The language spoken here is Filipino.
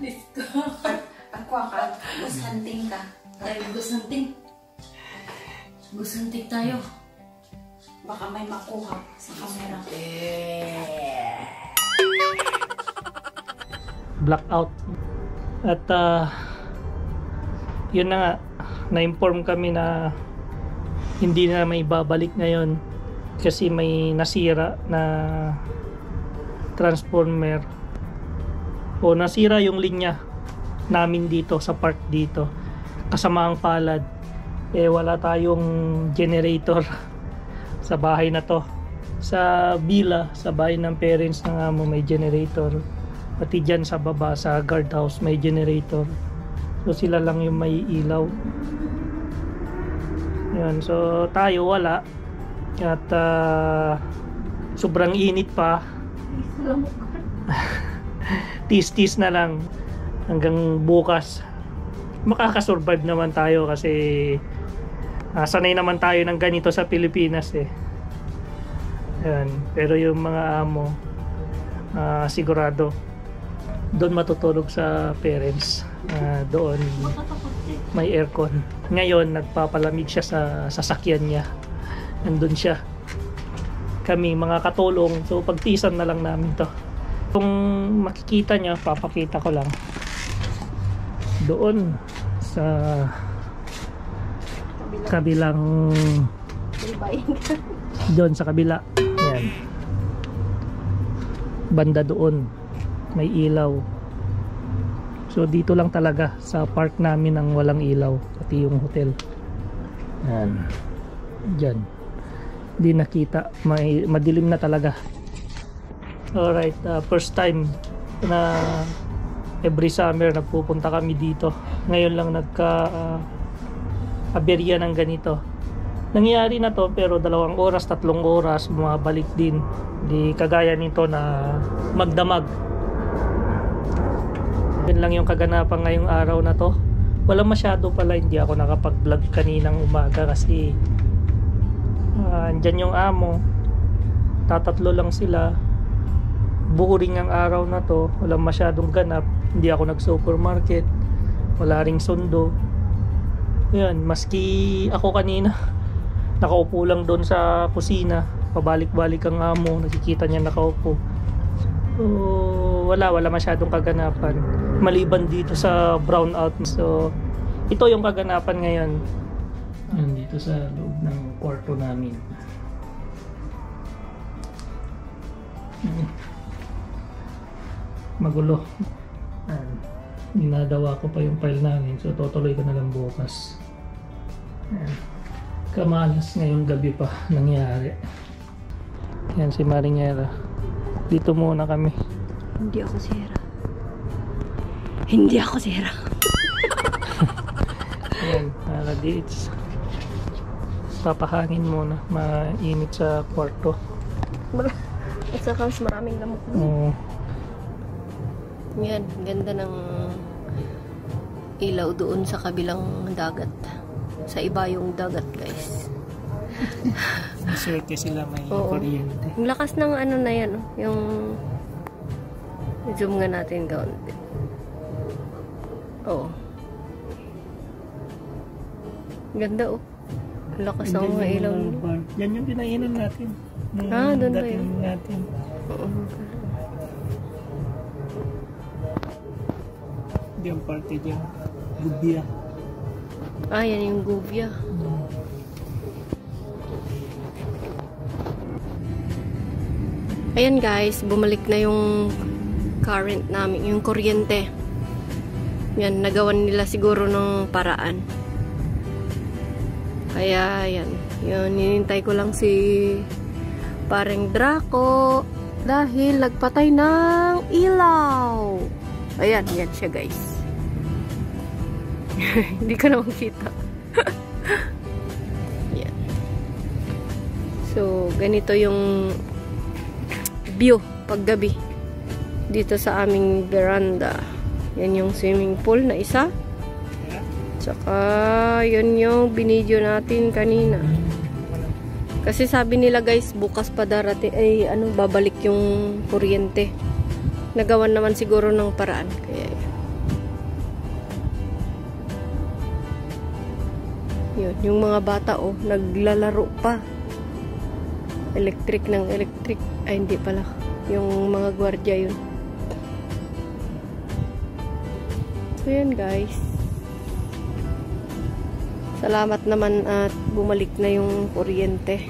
Dito. Ako ka. Gusanting ka. Tayo gusanting. Gusanting tayo. Baka may makuha sa camera. Blackout. At yun na nga, na-inform kami na hindi na may babalik ngayon kasi may nasira na transformer o nasira yung linya namin dito sa park dito. Kasama ang palad, wala tayong generator sa bahay na to. Sa villa, sa bahay ng parents ng amo, may generator. Pati dyan sa baba, sa guardhouse, may generator. So sila lang yung may ilaw. Yan, so tayo wala. At sobrang init pa. Tis-tis na lang hanggang bukas. Makakasurvive naman tayo kasi sanay naman tayo ng ganito sa Pilipinas eh. Yan. Pero yung mga amo sigurado doon matutulog sa parents. Doon may aircon. Ngayon nagpapalamig siya sa sasakyan niya. Nandun siya. Kami mga katulong, so pagtisan na lang namin to. Kung makikita niya, papakita ko lang doon sa kabilang doon sa kabila. Yan, banda doon may ilaw. So dito lang talaga sa park namin ang walang ilaw, pati yung hotel. Yan, dyan di nakita, madilim na talaga. Alright, first time na every summer nagpupunta kami dito. Ngayon lang aberya ng ganito. Nangyari na to pero 2 oras, 3 oras bumabalik din. Di kagaya nito na magdamag. Yan lang yung kaganapan ngayong araw na to. Wala masyado pala, hindi ako nakapag-vlog kaninang umaga kasi andyan yung amo, tatatlo lang sila. Boring ang araw na to, walang masyadong ganap. Hindi ako nag-supermarket, wala ring sundo. Yan, maski ako kanina nakaupo lang doon sa kusina, pabalik-balik ang amo, nakikita niya nakaupo. So wala masyadong kaganapan maliban dito sa brownout. So ito yung kaganapan ngayon. Yan, dito sa loob ng kwarto namin. Magulo. Ginagawa ko pa yung file namin, so tutuloy ko na lang bukas. Kamalas ngayong gabi pa nangyari. Yan si Maringera. Dito muna kami. Hindi ako sira. Hindi ako sira. Yan, dates. Papahangin muna, mainit sa kwarto. At saka mas maraming lamok. Yan, ganda ng ilaw doon sa kabilang dagat. Sa iba yung dagat, guys. Swerte sila, may kuryente. Ang lakas ng ano na yan, yung zoom nga natin kaunti. Ganda ang lakas ng mga ilaw. Yan yung pinainan natin. Doon ba yun? Natin. Hindi ang party dyan. Gubia. Yan yung gubia. Ayan guys, bumalik na yung current namin, yung kuryente. Yan, nagawan nila siguro ng paraan. Kaya yan, yun, hinintay ko lang si Pareng Draco dahil nagpatay ng ilaw. Ayan, yan siya guys. Hindi ko na makita. Yan. So, ganito yung view paggabi dito sa aming veranda. Yan yung swimming pool na isa. Tsaka, yun yung binidyo natin kanina. Kasi sabi nila guys, bukas pa darating, ay babalik yung kuryente. Nagawan naman siguro ng paraan. Kaya, yun, yung mga bata, naglalaro pa. Electric ng electric. Ay, hindi pala. Yung mga gwardiya yun. So, yun guys. Salamat naman at bumalik na yung kuryente.